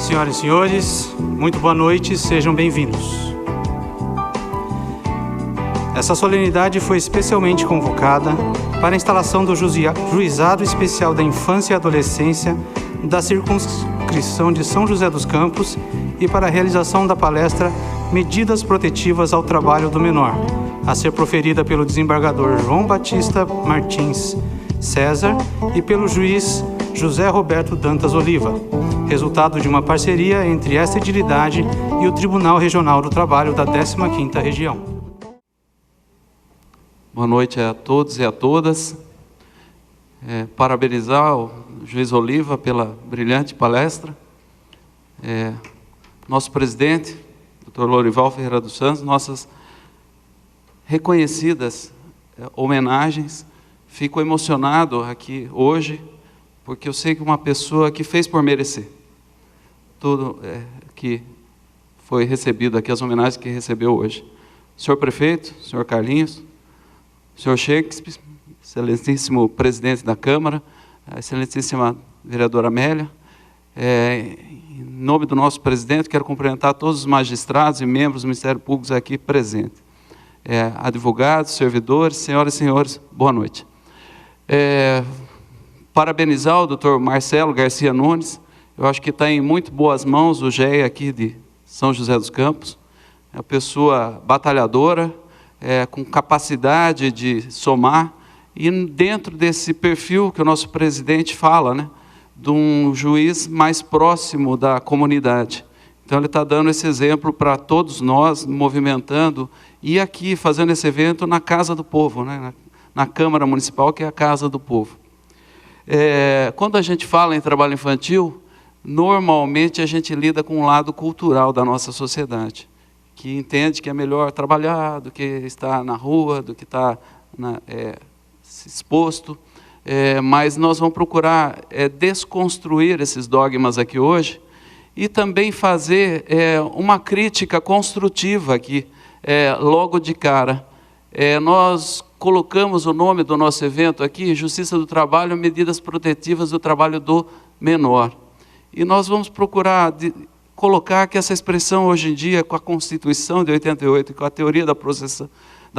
Senhoras e senhores, muito boa noite, sejam bem-vindos. Essa solenidade foi especialmente convocada para a instalação do Juizado Especial da Infância e Adolescência da Circunscrição de São José dos Campos e para a realização da palestra Medidas Protetivas ao Trabalho do Menor, a ser proferida pelo desembargador João Batista Martins César e pelo juiz José Roberto Dantas Oliva, resultado de uma parceria entre esta edilidade e o Tribunal Regional do Trabalho da 15ª Região. Boa noite a todos e a todas. Parabenizar o juiz Oliva pela brilhante palestra. Nosso presidente, Dr. Lorival Ferreira dos Santos, nossas reconhecidas homenagens. Fico emocionado aqui hoje, porque eu sei que uma pessoa que fez por merecer tudo que foi recebido aqui, as homenagens que recebeu hoje. Senhor prefeito, senhor Carlinhos, senhor Shakespeare, excelentíssimo presidente da Câmara, a excelentíssima vereadora Amélia, em nome do nosso presidente, quero cumprimentar todos os magistrados e membros do Ministério Público aqui presentes. Advogados, servidores, senhoras e senhores, boa noite. Parabenizar o doutor Marcelo Garcia Nunes, eu acho que está em muito boas mãos o GEA aqui de São José dos Campos, é uma pessoa batalhadora, com capacidade de somar, e dentro desse perfil que o nosso presidente fala, né, de um juiz mais próximo da comunidade. Então ele está dando esse exemplo para todos nós, movimentando, e aqui fazendo esse evento na Casa do Povo, né, na Câmara Municipal, que é a Casa do Povo. Quando a gente fala em trabalho infantil, normalmente a gente lida com um lado cultural da nossa sociedade, que entende que é melhor trabalhar do que estar na rua, do que estar exposto, mas nós vamos procurar desconstruir esses dogmas aqui hoje e também fazer uma crítica construtiva aqui, logo de cara. Nós colocamos o nome do nosso evento aqui, Justiça do Trabalho, Medidas Protetivas do Trabalho do Menor. E nós vamos procurar colocar que essa expressão hoje em dia, com a Constituição de 88 e com a teoria da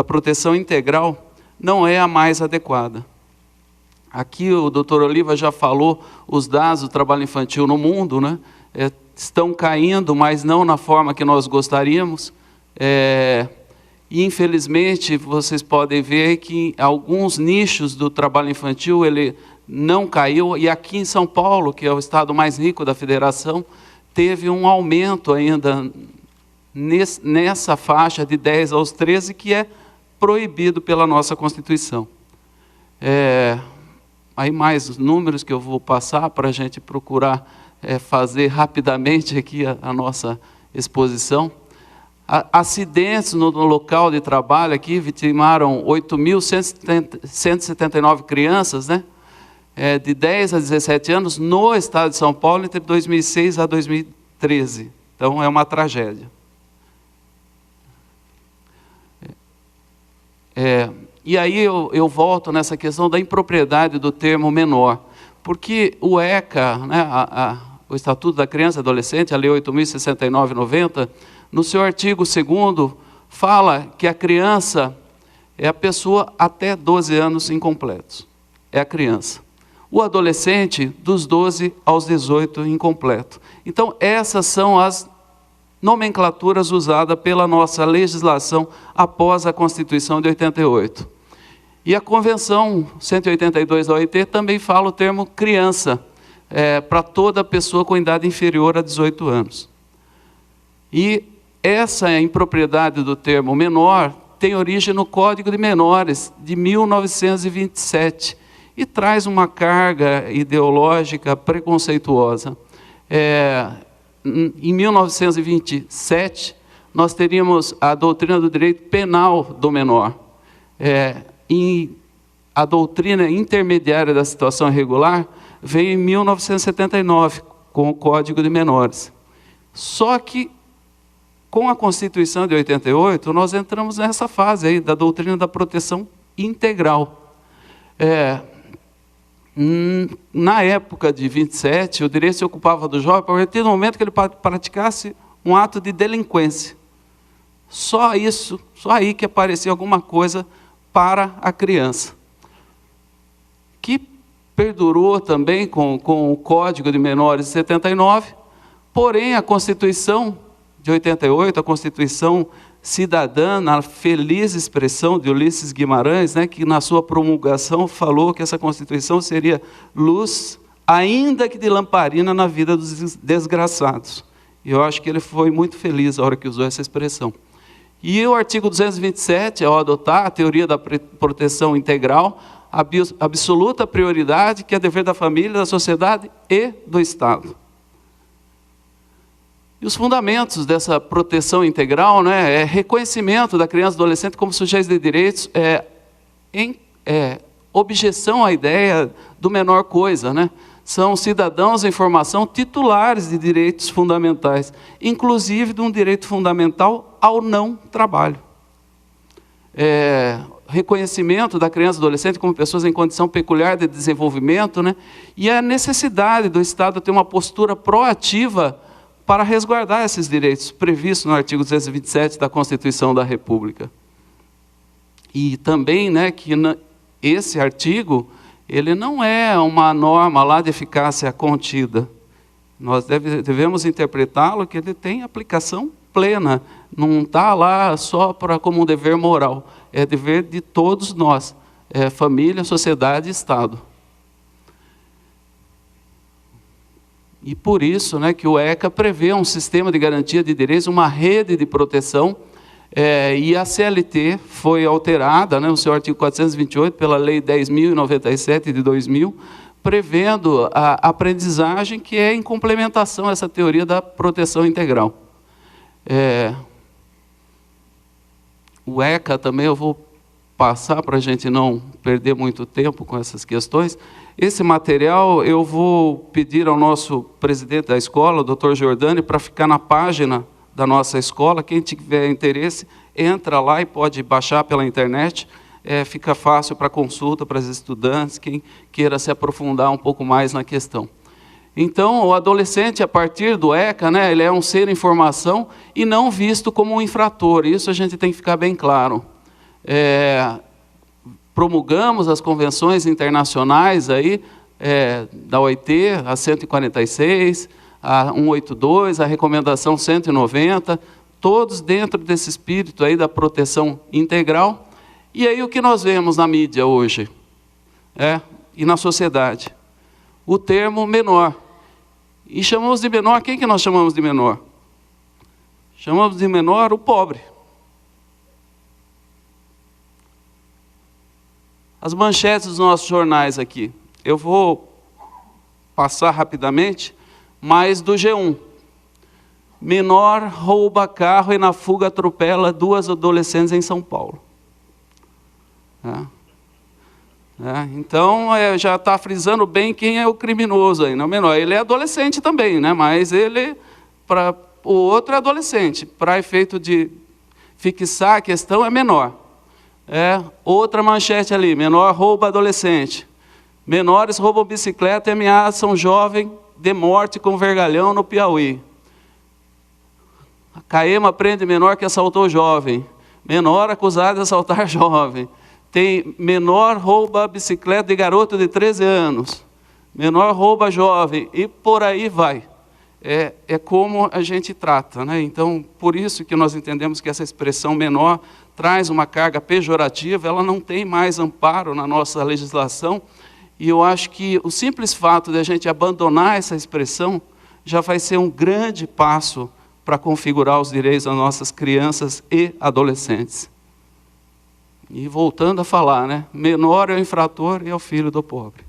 proteção integral, não é a mais adequada. Aqui o doutor Oliva já falou os dados do trabalho infantil no mundo, né? Estão caindo, mas não na forma que nós gostaríamos. E infelizmente vocês podem ver que alguns nichos do trabalho infantil ele não caiu, e aqui em São Paulo, que é o estado mais rico da federação, teve um aumento ainda nessa faixa de 10 aos 13, que é proibido pela nossa Constituição. Aí mais números que eu vou passar para a gente procurar fazer rapidamente aqui a nossa exposição. Acidentes no local de trabalho aqui vitimaram 8.179 crianças, né? De 10 a 17 anos no estado de São Paulo entre 2006 a 2013. Então é uma tragédia. E aí eu volto nessa questão da impropriedade do termo menor, porque o ECA, né, o Estatuto da Criança e Adolescente, a Lei 8.069/90, no seu artigo 2º, fala que a criança é a pessoa até 12 anos incompletos. É a criança. O adolescente, dos 12 aos 18 incompleto. Então, essas são as nomenclaturas usadas pela nossa legislação após a Constituição de 88. E a Convenção 182 da OIT também fala o termo criança, para toda pessoa com idade inferior a 18 anos. E essa impropriedade do termo menor tem origem no Código de Menores de 1927 e traz uma carga ideológica preconceituosa. Em 1927, nós teríamos a doutrina do direito penal do menor. A doutrina intermediária da situação irregular veio em 1979, com o Código de Menores. Só que, com a Constituição de 88, nós entramos nessa fase aí da doutrina da proteção integral. Na época de 27, o direito se ocupava do jovem a partir do momento que ele praticasse um ato de delinquência. Só isso, só aí que aparecia alguma coisa para a criança. Que perdurou também com o Código de Menores de 79, porém a Constituição de 88, a Constituição Cidadã, na feliz expressão de Ulisses Guimarães, né, que na sua promulgação falou que essa Constituição seria luz, ainda que de lamparina, na vida dos desgraçados. E eu acho que ele foi muito feliz na hora que usou essa expressão. E o artigo 227, ao adotar a teoria da proteção integral, absoluta prioridade, que é dever da família, da sociedade e do Estado. E os fundamentos dessa proteção integral, né, é reconhecimento da criança e do adolescente como sujeitos de direitos, objeção à ideia do menor coisa, né? São cidadãos em formação titulares de direitos fundamentais, inclusive de um direito fundamental ao não trabalho. Reconhecimento da criança e do adolescente como pessoas em condição peculiar de desenvolvimento, né? E a necessidade do Estado ter uma postura proativa para resguardar esses direitos previstos no artigo 227 da Constituição da República. E também, né, que esse artigo, ele não é uma norma lá de eficácia contida. Nós devemos interpretá-lo que ele tem aplicação plena, não está lá só como um dever moral, é dever de todos nós, família, sociedade e Estado. E por isso, né, que o ECA prevê um sistema de garantia de direitos, uma rede de proteção, e a CLT foi alterada, né, no seu artigo 428, pela Lei 10.097 de 2000, prevendo a aprendizagem que é em complementação a essa teoria da proteção integral. O ECA também eu vou passar para a gente não perder muito tempo com essas questões. Esse material eu vou pedir ao nosso presidente da escola, o Dr. Giordani, para ficar na página da nossa escola. Quem tiver interesse, entra lá e pode baixar pela internet. Fica fácil para consulta para os estudantes, quem queira se aprofundar um pouco mais na questão. Então, o adolescente, a partir do ECA, né, ele é um ser em formação e não visto como um infrator. Isso a gente tem que ficar bem claro. Promulgamos as convenções internacionais aí, da OIT, a 146, a 182, a recomendação 190, todos dentro desse espírito aí da proteção integral. E aí o que nós vemos na mídia hoje, e na sociedade? O termo menor. E chamamos de menor, quem que nós chamamos de menor? Chamamos de menor o pobre. As manchetes dos nossos jornais aqui. Eu vou passar rapidamente, mas do G1. Menor rouba carro e na fuga atropela 2 adolescentes em São Paulo. Então, já está frisando bem quem é o criminoso aí, não é menor. Ele é adolescente também, né? Mas o outro é adolescente. Para efeito de fixar a questão, é menor. Outra manchete ali, menor rouba adolescente. Menores roubam bicicleta e ameaçam jovem de morte com vergalhão no Piauí. A CAEMA prende menor que assaltou jovem. Menor acusado de assaltar jovem. Tem menor rouba bicicleta de garoto de 13 anos. Menor rouba jovem. E por aí vai. É como a gente trata, né? Então, por isso que nós entendemos que essa expressão menor traz uma carga pejorativa, ela não tem mais amparo na nossa legislação, e eu acho que o simples fato de a gente abandonar essa expressão já vai ser um grande passo para configurar os direitos das nossas crianças e adolescentes. E voltando a falar, né? Menor é o infrator e é o filho do pobre.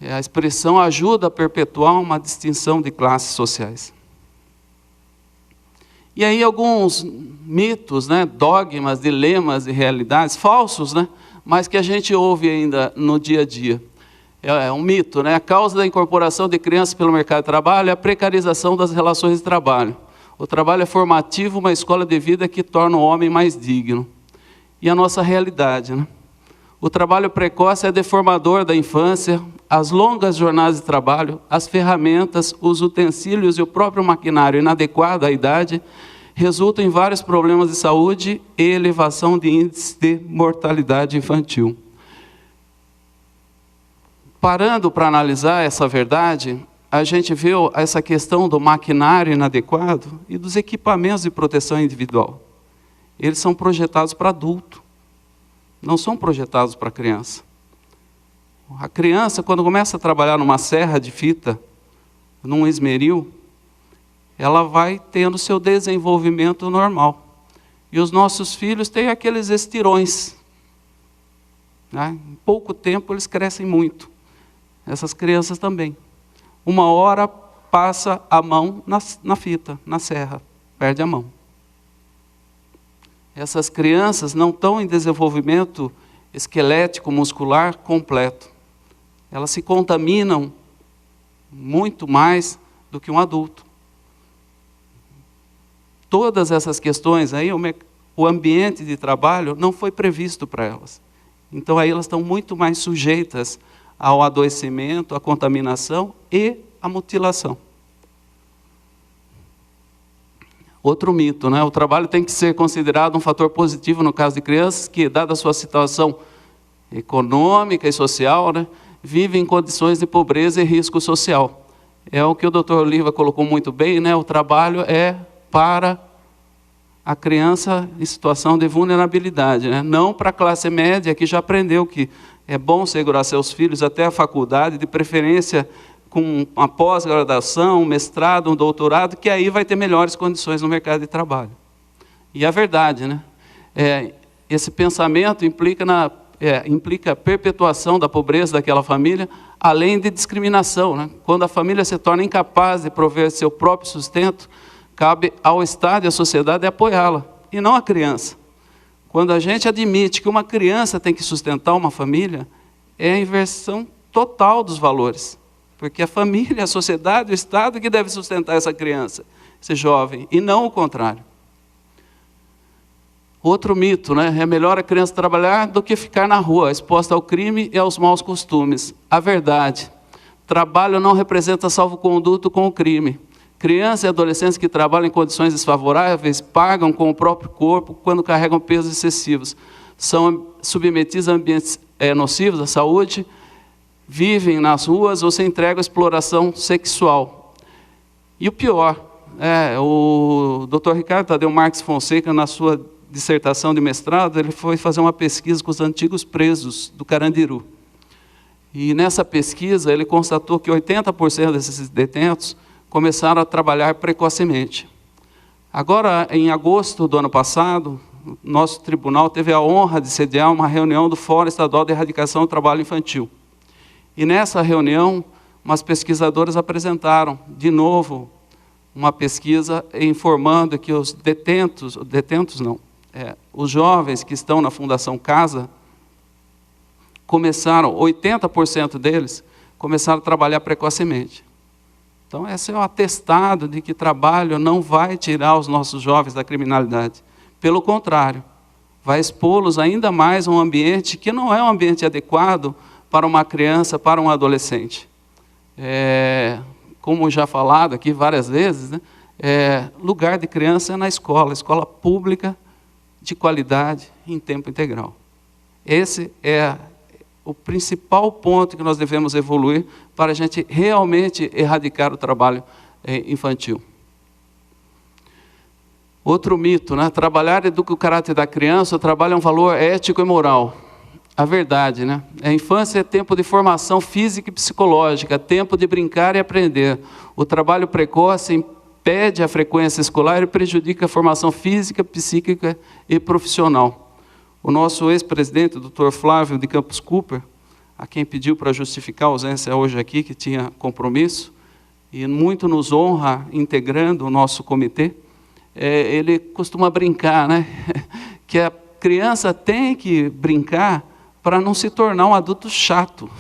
A expressão ajuda a perpetuar uma distinção de classes sociais. E aí alguns mitos, né, dogmas, dilemas e realidades falsos, né, mas que a gente ouve ainda no dia a dia. É um mito, né? A causa da incorporação de crianças pelo mercado de trabalho é a precarização das relações de trabalho. O trabalho é formativo, uma escola de vida que torna o homem mais digno. E a nossa realidade, né? O trabalho precoce é deformador da infância, as longas jornadas de trabalho, as ferramentas, os utensílios e o próprio maquinário inadequado à idade resultam em vários problemas de saúde e elevação de índices de mortalidade infantil. Parando para analisar essa verdade, a gente vê essa questão do maquinário inadequado e dos equipamentos de proteção individual. Eles são projetados para adulto, não são projetados para criança. A criança, quando começa a trabalhar numa serra de fita, num esmeril, ela vai tendo seu desenvolvimento normal. E os nossos filhos têm aqueles estirões, né? Em pouco tempo eles crescem muito. Essas crianças também. Uma hora passa a mão na fita, na serra, perde a mão. Essas crianças não estão em desenvolvimento esquelético, muscular completo. Elas se contaminam muito mais do que um adulto. Todas essas questões aí, o ambiente de trabalho não foi previsto para elas. Então aí elas estão muito mais sujeitas ao adoecimento, à contaminação e à mutilação. Outro mito, né? O trabalho tem que ser considerado um fator positivo no caso de crianças que, dada a sua situação econômica e social, né, vivem em condições de pobreza e risco social. É o que o Dr. Oliva colocou muito bem, né? O trabalho é para a criança em situação de vulnerabilidade, né? Não para a classe média, que já aprendeu que é bom segurar seus filhos até a faculdade, de preferência com uma pós-graduação, um mestrado, um doutorado, que aí vai ter melhores condições no mercado de trabalho. E a verdade, né? Esse pensamento implica a perpetuação da pobreza daquela família, além de discriminação, né? Quando a família se torna incapaz de prover seu próprio sustento, cabe ao Estado e à sociedade apoiá-la, e não a criança. Quando a gente admite que uma criança tem que sustentar uma família, é a inversão total dos valores. Porque a família, a sociedade, o Estado que deve sustentar essa criança, esse jovem, e não o contrário. Outro mito, né? É melhor a criança trabalhar do que ficar na rua, exposta ao crime e aos maus costumes. A verdade, trabalho não representa salvo-conduto com o crime. Crianças e adolescentes que trabalham em condições desfavoráveis pagam com o próprio corpo quando carregam pesos excessivos. São submetidos a ambientes nocivos à saúde, vivem nas ruas ou se entregam à exploração sexual. E o pior, o Dr. Ricardo Tadeu Marques Fonseca, na sua dissertação de mestrado, ele foi fazer uma pesquisa com os antigos presos do Carandiru. E nessa pesquisa ele constatou que 80% desses detentos começaram a trabalhar precocemente. Agora, em agosto do ano passado, nosso tribunal teve a honra de sediar uma reunião do Fórum Estadual de Erradicação do Trabalho Infantil. E nessa reunião, umas pesquisadoras apresentaram, de novo, uma pesquisa informando que os os jovens que estão na Fundação Casa, 80% deles, começaram a trabalhar precocemente. Então, esse é o atestado de que trabalho não vai tirar os nossos jovens da criminalidade. Pelo contrário, vai expô-los ainda mais a um ambiente que não é um ambiente adequado para uma criança, para um adolescente. Como já falado aqui várias vezes, né? Lugar de criança é na escola pública, de qualidade, em tempo integral. Esse é o principal ponto que nós devemos evoluir para a gente realmente erradicar o trabalho infantil. Outro mito, né? Trabalhar educa o caráter da criança, o trabalho é um valor ético e moral. A verdade, né? A infância é tempo de formação física e psicológica, tempo de brincar e aprender. O trabalho precoce impede a frequência escolar e prejudica a formação física, psíquica e profissional. O nosso ex-presidente, o Dr. Flávio de Campos Cooper, a quem pediu para justificar a ausência hoje aqui, que tinha compromisso, e muito nos honra integrando o nosso comitê, ele costuma brincar, né? Que a criança tem que brincar para não se tornar um adulto chato,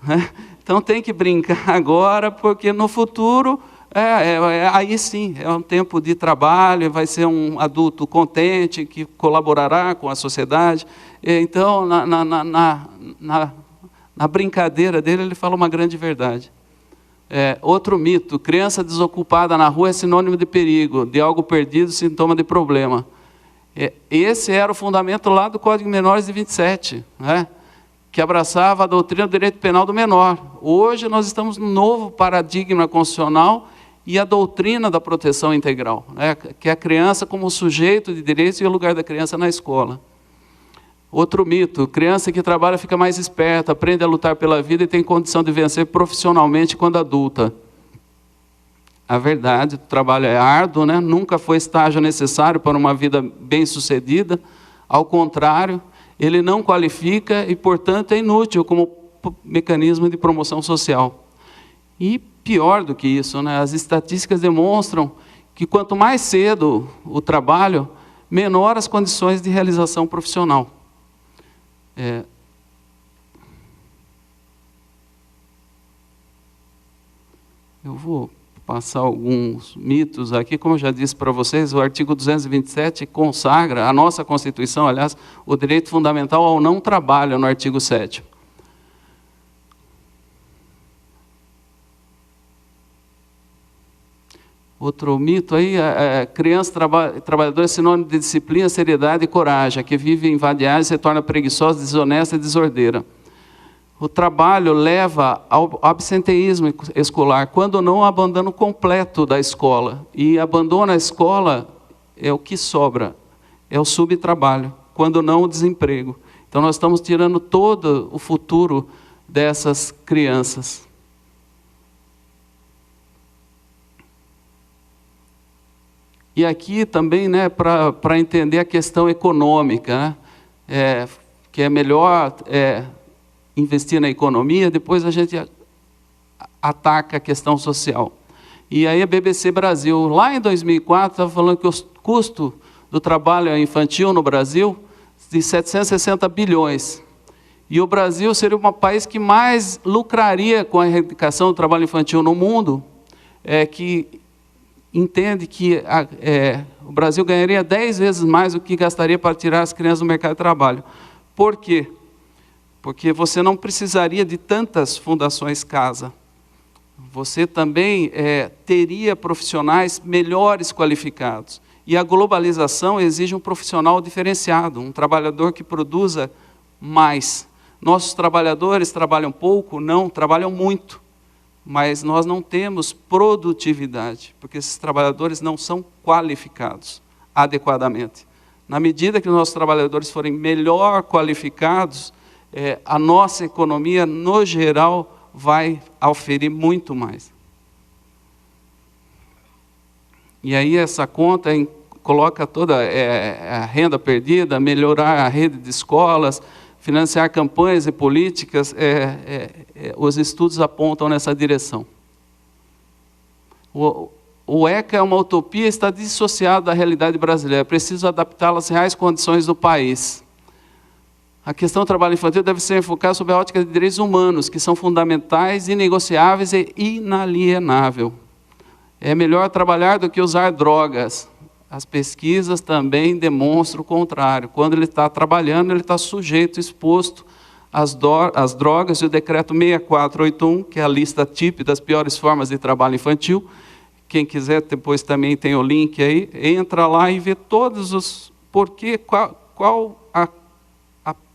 né? Então tem que brincar agora, porque no futuro Aí sim, é um tempo de trabalho, vai ser um adulto contente, que colaborará com a sociedade. Então, na brincadeira dele, ele fala uma grande verdade. Outro mito: criança desocupada na rua é sinônimo de perigo, de algo perdido, sintoma de problema. Esse era o fundamento lá do Código de Menores de 27, né? Que abraçava a doutrina do direito penal do menor. Hoje nós estamos num novo paradigma constitucional e a doutrina da proteção integral, né? Que é a criança como sujeito de direitos e o lugar da criança na escola. Outro mito: criança que trabalha fica mais esperta, aprende a lutar pela vida e tem condição de vencer profissionalmente quando adulta. A verdade, o trabalho é árduo, né? Nunca foi estágio necessário para uma vida bem-sucedida. Ao contrário, ele não qualifica e, portanto, é inútil como mecanismo de promoção social. E pior do que isso, né? As estatísticas demonstram que quanto mais cedo o trabalho, menor as condições de realização profissional. Eu vou passar alguns mitos aqui. Como eu já disse para vocês, o artigo 227 consagra, a nossa Constituição, aliás, o direito fundamental ao não trabalho, no artigo 7º. Outro mito aí: criança trabalhadora é sinônimo de disciplina, seriedade e coragem. A que vive em vadiagem se torna preguiçosa, desonesta e desordeira. O trabalho leva ao absenteísmo escolar, quando não ao abandono completo da escola. E abandono a escola é o que sobra, é o subtrabalho, quando não o desemprego. Então nós estamos tirando todo o futuro dessas crianças. E aqui também, né, para entender a questão econômica, né, que é melhor investir na economia, depois a gente ataca a questão social. E aí a BBC Brasil, lá em 2004, estava falando que o custo do trabalho infantil no Brasil de 760 bilhões. E o Brasil seria o país que mais lucraria com a erradicação do trabalho infantil no mundo, que entende que o Brasil ganharia 10 vezes mais do que gastaria para tirar as crianças do mercado de trabalho. Por quê? Porque você não precisaria de tantas fundações casa. Você também teria profissionais melhores qualificados. E a globalização exige um profissional diferenciado, um trabalhador que produza mais. Nossos trabalhadores trabalham pouco? Não, trabalham muito. Mas nós não temos produtividade, porque esses trabalhadores não são qualificados adequadamente. Na medida que os nossos trabalhadores forem melhor qualificados, a nossa economia, no geral, vai auferir muito mais. E aí essa conta coloca toda a renda perdida, melhorar a rede de escolas, financiar campanhas e políticas, os estudos apontam nessa direção. O ECA é uma utopia, está dissociado da realidade brasileira. É preciso adaptá-la às reais condições do país. A questão do trabalho infantil deve ser enfocada sob a ótica de direitos humanos, que são fundamentais, inegociáveis e inalienáveis. É melhor trabalhar do que usar drogas. As pesquisas também demonstram o contrário. Quando ele está trabalhando, ele está sujeito, exposto às drogas, e o decreto 6481, que é a lista típica das piores formas de trabalho infantil. Quem quiser, depois também tem o link aí, entra lá e vê todos os porquê, qual a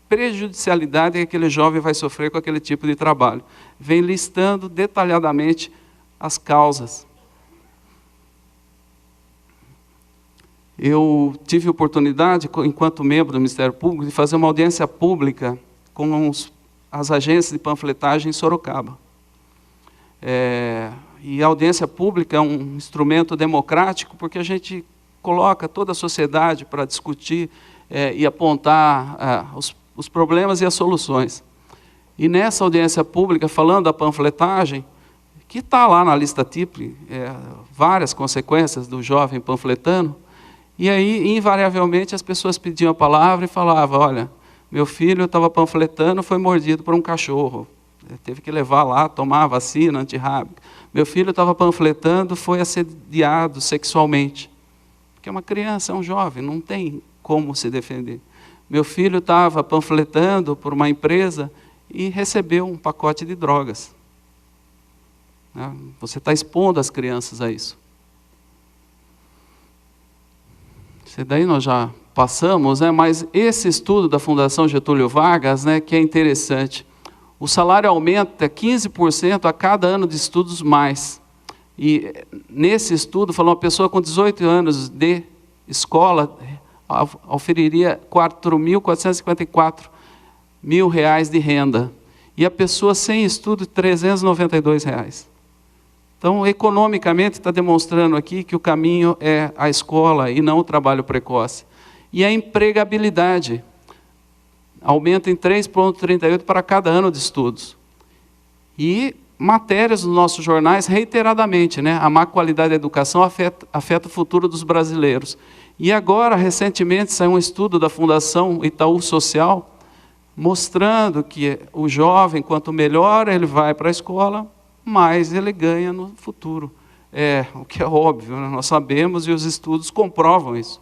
prejudicialidade que aquele jovem vai sofrer com aquele tipo de trabalho. Vem listando detalhadamente as causas. Eu tive a oportunidade, enquanto membro do Ministério Público, de fazer uma audiência pública com as agências de panfletagem em Sorocaba. E a audiência pública é um instrumento democrático, porque a gente coloca toda a sociedade para discutir e apontar os problemas e as soluções. E nessa audiência pública, falando da panfletagem, que está lá na lista típica, várias consequências do jovem panfletando, e aí, invariavelmente, as pessoas pediam a palavra e falavam: olha, meu filho estava panfletando, foi mordido por um cachorro. teve que levar lá, tomar a vacina antirrábica. Meu filho estava panfletando, foi assediado sexualmente. Porque é uma criança, é um jovem, não tem como se defender. Meu filho estava panfletando por uma empresa e recebeu um pacote de drogas. Você está expondo as crianças a isso. Isso daí nós já passamos, mas esse estudo da Fundação Getúlio Vargas, que é interessante. O salário aumenta 15% a cada ano de estudos mais. E nesse estudo, falou uma pessoa com 18 anos de escola oferiria R$ 4.454 mil de renda. E a pessoa sem estudo, R$ 392. Então, economicamente, está demonstrando aqui que o caminho é a escola e não o trabalho precoce. E a empregabilidade aumenta em 3,38 para cada ano de estudos. E matérias nos nossos jornais, reiteradamente, a má qualidade da educação afeta o futuro dos brasileiros. E agora, recentemente, saiu um estudo da Fundação Itaú Social, mostrando que o jovem, quanto melhor ele vai para a escola, mais ele ganha no futuro. O que é óbvio, nós sabemos e os estudos comprovam isso.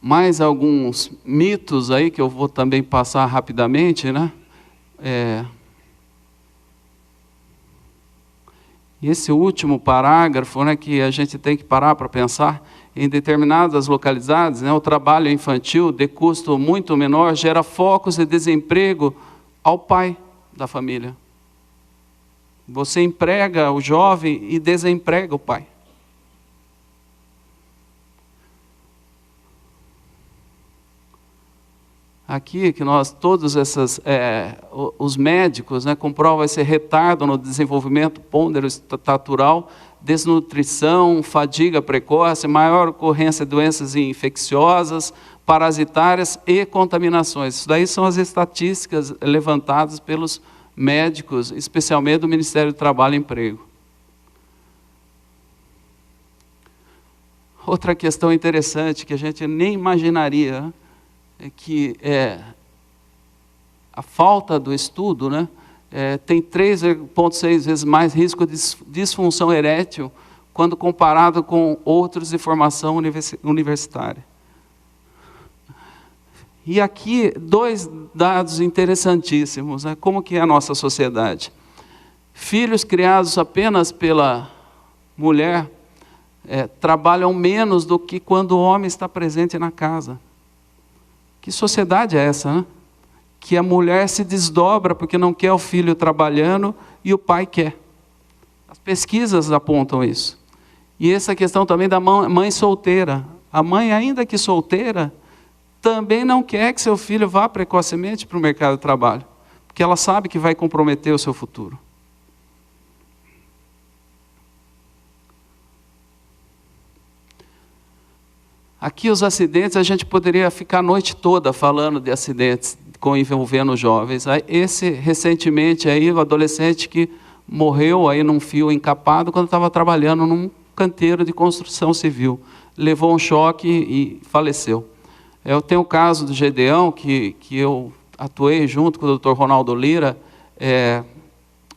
Mais alguns mitos aí que eu vou também passar rapidamente, E esse último parágrafo, que a gente tem que parar para pensar, em determinadas localidades, o trabalho infantil de custo muito menor gera focos de desemprego ao pai da família. Você emprega o jovem e desemprega o pai. Aqui que nós, todos os médicos, comprovam esse retardo no desenvolvimento pondero-estatural, desnutrição, fadiga precoce, maior ocorrência de doenças infecciosas, parasitárias e contaminações. Isso daí são as estatísticas levantadas pelos médicos, especialmente do Ministério do Trabalho e Emprego. Outra questão interessante que a gente nem imaginaria, é que a falta do estudo tem 3,6 vezes mais risco de disfunção erétil quando comparado com outros de formação universitária. E aqui, 2 dados interessantíssimos, como que é a nossa sociedade. Filhos criados apenas pela mulher trabalham menos do que quando o homem está presente na casa. Que sociedade é essa, Que a mulher se desdobra porque não quer o filho trabalhando e o pai quer. As pesquisas apontam isso. E essa questão também da mãe solteira. A mãe, ainda que solteira, também não quer que seu filho vá precocemente para o mercado de trabalho, porque ela sabe que vai comprometer o seu futuro. Aqui os acidentes, a gente poderia ficar a noite toda falando de acidentes envolvendo jovens. Esse, recentemente, aí, o adolescente que morreu aí num fio encapado quando estava trabalhando num canteiro de construção civil. Levou um choque e faleceu. Eu tenho o caso do Gedeão, que eu atuei junto com o Dr. Ronaldo Lira.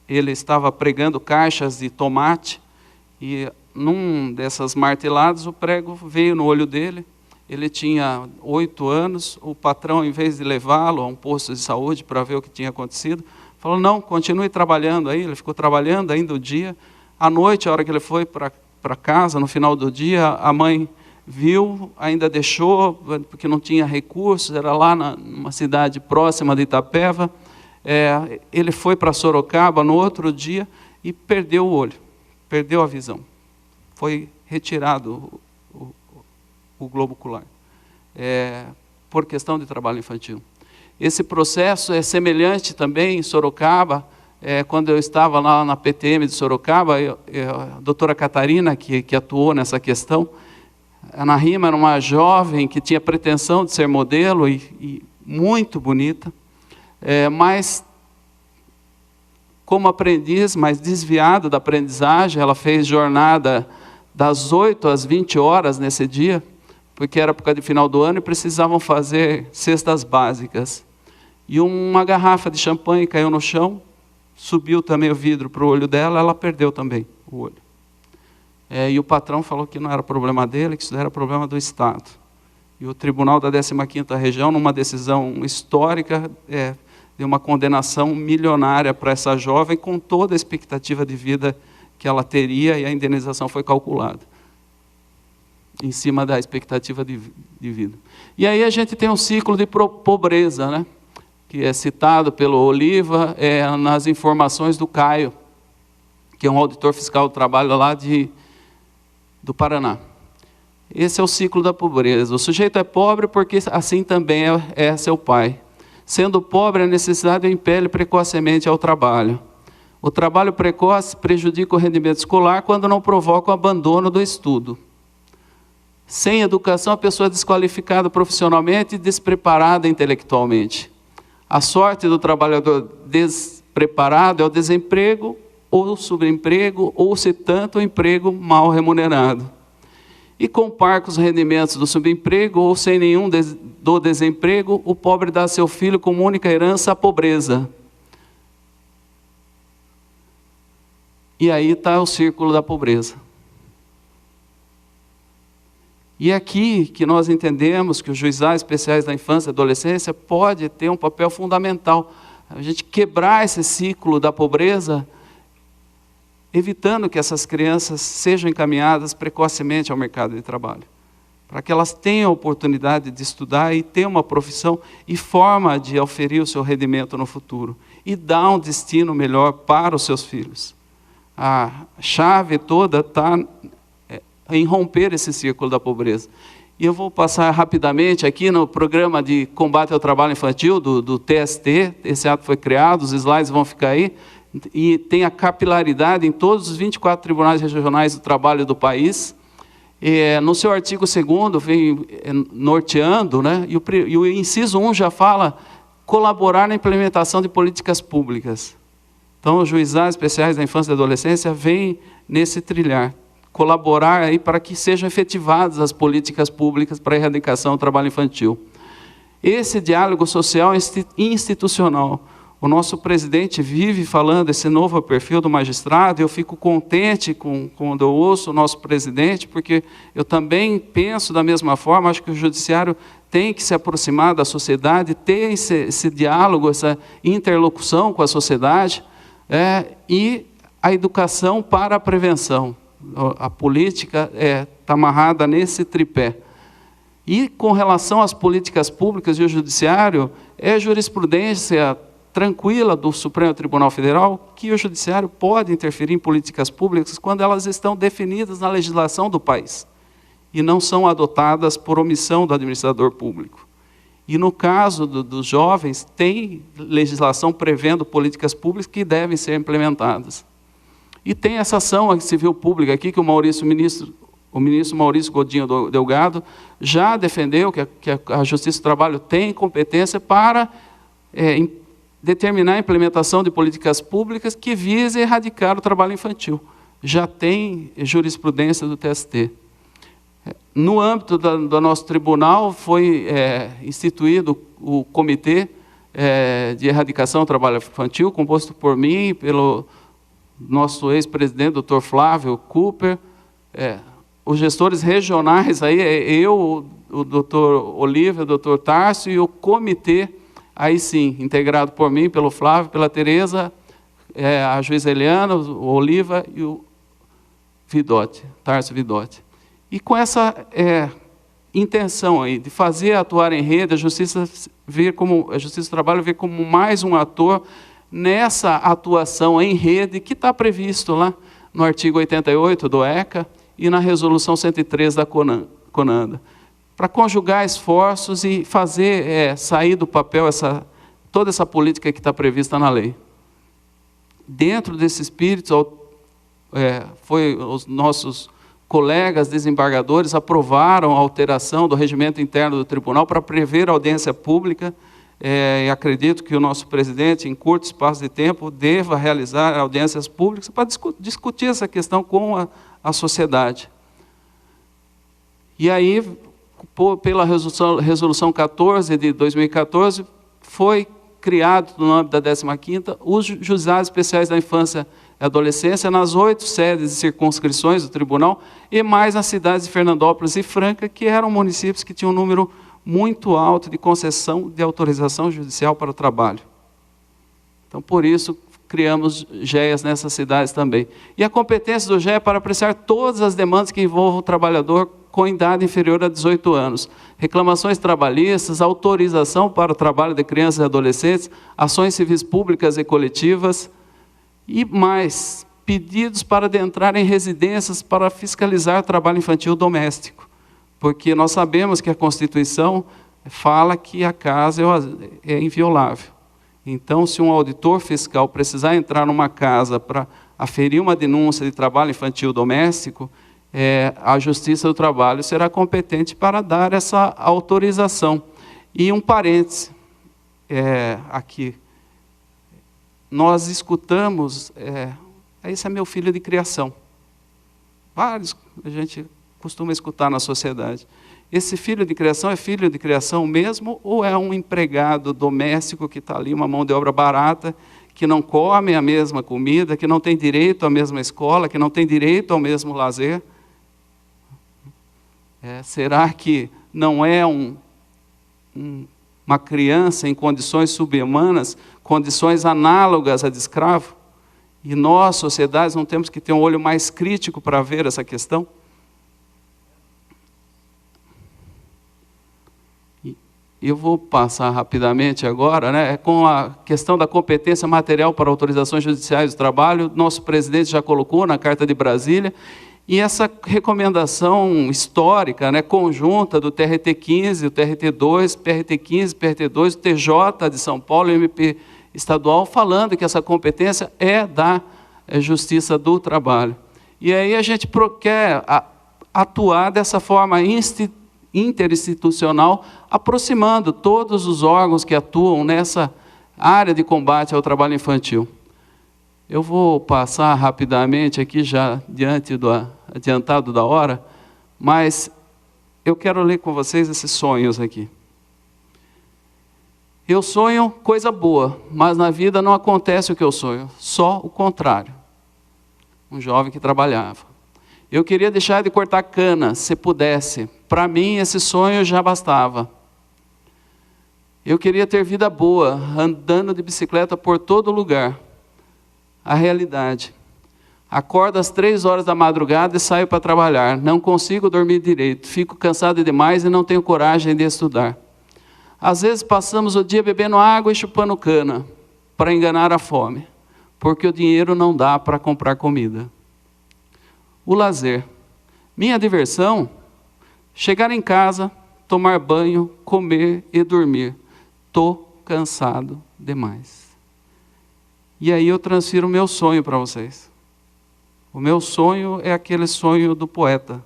Ele estava pregando caixas de tomate e num dessas marteladas, o prego veio no olho dele. Ele tinha 8 anos, o patrão, em vez de levá-lo a um posto de saúde para ver o que tinha acontecido, falou, não, continue trabalhando aí. Ele ficou trabalhando ainda o dia. À noite, a hora que ele foi para casa, no final do dia, a mãe viu, ainda deixou, porque não tinha recursos, era lá numa cidade próxima de Itapeva. Ele foi para Sorocaba no outro dia e perdeu o olho, perdeu a visão. Foi retirado o globo ocular, por questão de trabalho infantil. Esse processo é semelhante também em Sorocaba. Quando eu estava lá na PTM de Sorocaba, a doutora Catarina, que atuou nessa questão, a Ana Rima era uma jovem que tinha pretensão de ser modelo e muito bonita, mas como aprendiz, mas desviada da aprendizagem, ela fez jornada das 8 às 20 horas nesse dia, porque era época de final do ano e precisavam fazer cestas básicas. E uma garrafa de champanhe caiu no chão, subiu também o vidro para o olho dela, ela perdeu também o olho. E o patrão falou que não era problema dele, que isso era problema do Estado. E o tribunal da 15ª Região, numa decisão histórica, deu uma condenação milionária para essa jovem, com toda a expectativa de vida que ela teria, e a indenização foi calculada em cima da expectativa de vida. E aí a gente tem um ciclo de pobreza, né? Que é citado pelo Oliva nas informações do Caio, que é um auditor fiscal do trabalho lá do Paraná. Esse é o ciclo da pobreza. O sujeito é pobre porque assim também é seu pai. Sendo pobre, a necessidade o impele precocemente ao trabalho. O trabalho precoce prejudica o rendimento escolar quando não provoca o abandono do estudo. Sem educação, a pessoa é desqualificada profissionalmente e despreparada intelectualmente. A sorte do trabalhador despreparado é o desemprego, ou o subemprego, ou, se tanto, o emprego mal remunerado. E com parcos rendimentos do subemprego, ou sem nenhum do desemprego, o pobre dá a seu filho como única herança a pobreza. E aí está o círculo da pobreza. E aqui que nós entendemos que os juizados especiais da infância e adolescência pode ter um papel fundamental. A gente quebrar esse ciclo da pobreza, evitando que essas crianças sejam encaminhadas precocemente ao mercado de trabalho. Para que elas tenham a oportunidade de estudar e ter uma profissão e forma de oferir o seu rendimento no futuro. E dar um destino melhor para os seus filhos. A chave toda está em romper esse círculo da pobreza. E eu vou passar rapidamente aqui no programa de combate ao trabalho infantil do TST, esse ato foi criado, os slides vão ficar aí, e tem a capilaridade em todos os 24 tribunais regionais do trabalho do país. No seu artigo 2º, vem norteando, né? E o inciso 1 já fala colaborar na implementação de políticas públicas. Então, os juizados especiais da infância e adolescência vêm nesse trilhar. Colaborar aí para que sejam efetivadas as políticas públicas para a erradicação do trabalho infantil. Esse diálogo social e institucional, o nosso presidente vive falando esse novo perfil do magistrado, eu fico contente quando eu ouço o nosso presidente, porque eu também penso da mesma forma, acho que o judiciário tem que se aproximar da sociedade, ter esse diálogo, essa interlocução com a sociedade, e a educação para a prevenção. A política está amarrada nesse tripé. E com relação às políticas públicas e o judiciário, é jurisprudência tranquila do Supremo Tribunal Federal que o judiciário pode interferir em políticas públicas quando elas estão definidas na legislação do país e não são adotadas por omissão do administrador público. E no caso dos jovens, tem legislação prevendo políticas públicas que devem ser implementadas. E tem essa ação civil pública aqui que o ministro Maurício Godinho Delgado já defendeu, que a Justiça do Trabalho tem competência para determinar a implementação de políticas públicas que visem erradicar o trabalho infantil. Já tem jurisprudência do TST. No âmbito do nosso tribunal, foi instituído o Comitê de Erradicação do Trabalho Infantil, composto por mim, pelo nosso ex-presidente, doutor Flávio Cooper, os gestores regionais, aí, eu, o doutor Oliva, o doutor Tárcio, e o comitê, aí sim, integrado por mim, pelo Flávio, pela Tereza, a juíza Eliana, o Oliva e o Tárcio Vidotti. E com essa intenção aí de fazer atuar em rede, a Justiça do Trabalho vê como mais um ator nessa atuação em rede que está previsto lá no artigo 88 do ECA e na resolução 103 da CONANDA, para conjugar esforços e fazer sair do papel toda essa política que está prevista na lei. Dentro desse espírito, os nossos colegas desembargadores aprovaram a alteração do regimento interno do tribunal para prever a audiência pública, e acredito que o nosso presidente, em curto espaço de tempo, deva realizar audiências públicas para discutir essa questão com a sociedade. E aí, pela resolução 14 de 2014, foi criado no âmbito da 15ª, os Juizados Especiais da Infância e Adolescência nas 8 sedes e circunscrições do tribunal, e mais nas cidades de Fernandópolis e Franca, que eram municípios que tinham um número muito alto de concessão de autorização judicial para o trabalho. Então, por isso, criamos GEAs nessas cidades também. E a competência do GEA é para apreciar todas as demandas que envolvam o trabalhador com idade inferior a 18 anos. Reclamações trabalhistas, autorização para o trabalho de crianças e adolescentes, ações civis públicas e coletivas, e mais, pedidos para adentrar em residências para fiscalizar o trabalho infantil doméstico. Porque nós sabemos que a Constituição fala que a casa é inviolável. Então, se um auditor fiscal precisar entrar numa casa para aferir uma denúncia de trabalho infantil doméstico, a Justiça do Trabalho será competente para dar essa autorização. E um parêntese aqui. Nós escutamos, esse é meu filho de criação. Vários a gente costuma escutar na sociedade. Esse filho de criação é filho de criação mesmo ou é um empregado doméstico que está ali, uma mão de obra barata, que não come a mesma comida, que não tem direito à mesma escola, que não tem direito ao mesmo lazer? Será que não é uma criança em condições subhumanas, condições análogas a de escravo? E nós, sociedades, não temos que ter um olho mais crítico para ver essa questão? Eu vou passar rapidamente agora, com a questão da competência material para autorizações judiciais do trabalho. Nosso presidente já colocou na Carta de Brasília, e essa recomendação histórica, conjunta do TRT-15, o TRT-2, PRT-15, PRT-2, o TJ de São Paulo e o MP estadual, falando que essa competência é da Justiça do Trabalho. E aí a gente quer atuar dessa forma interinstitucional, aproximando todos os órgãos que atuam nessa área de combate ao trabalho infantil. Eu vou passar rapidamente aqui, já adiantado da hora, mas eu quero ler com vocês esses sonhos aqui. Eu sonho coisa boa, mas na vida não acontece o que eu sonho, só o contrário. Um jovem que trabalhava. Eu queria deixar de cortar cana, se pudesse. Para mim, esse sonho já bastava. Eu queria ter vida boa, andando de bicicleta por todo lugar. A realidade. Acordo às 3 horas da madrugada e saio para trabalhar. Não consigo dormir direito. Fico cansado demais e não tenho coragem de estudar. Às vezes passamos o dia bebendo água e chupando cana, para enganar a fome, porque o dinheiro não dá para comprar comida. O lazer. Minha diversão, chegar em casa, tomar banho, comer e dormir. Estou cansado demais. E aí eu transfiro o meu sonho para vocês. O meu sonho é aquele sonho do poeta.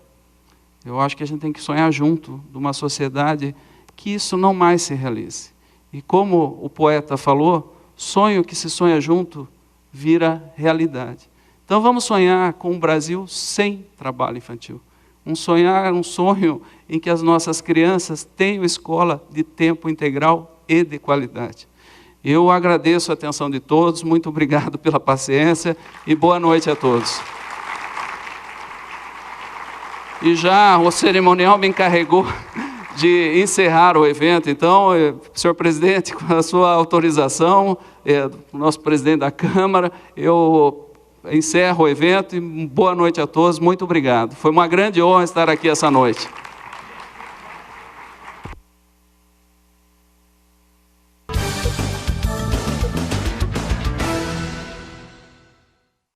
Eu acho que a gente tem que sonhar junto de uma sociedade que isso não mais se realize. E como o poeta falou, sonho que se sonha junto vira realidade. Então vamos sonhar com um Brasil sem trabalho infantil. Um sonho em que as nossas crianças tenham escola de tempo integral e de qualidade. Eu agradeço a atenção de todos, muito obrigado pela paciência e boa noite a todos. E já o cerimonial me encarregou de encerrar o evento, então, senhor presidente, com a sua autorização, nosso presidente da Câmara, eu encerro o evento e boa noite a todos, muito obrigado. Foi uma grande honra estar aqui essa noite.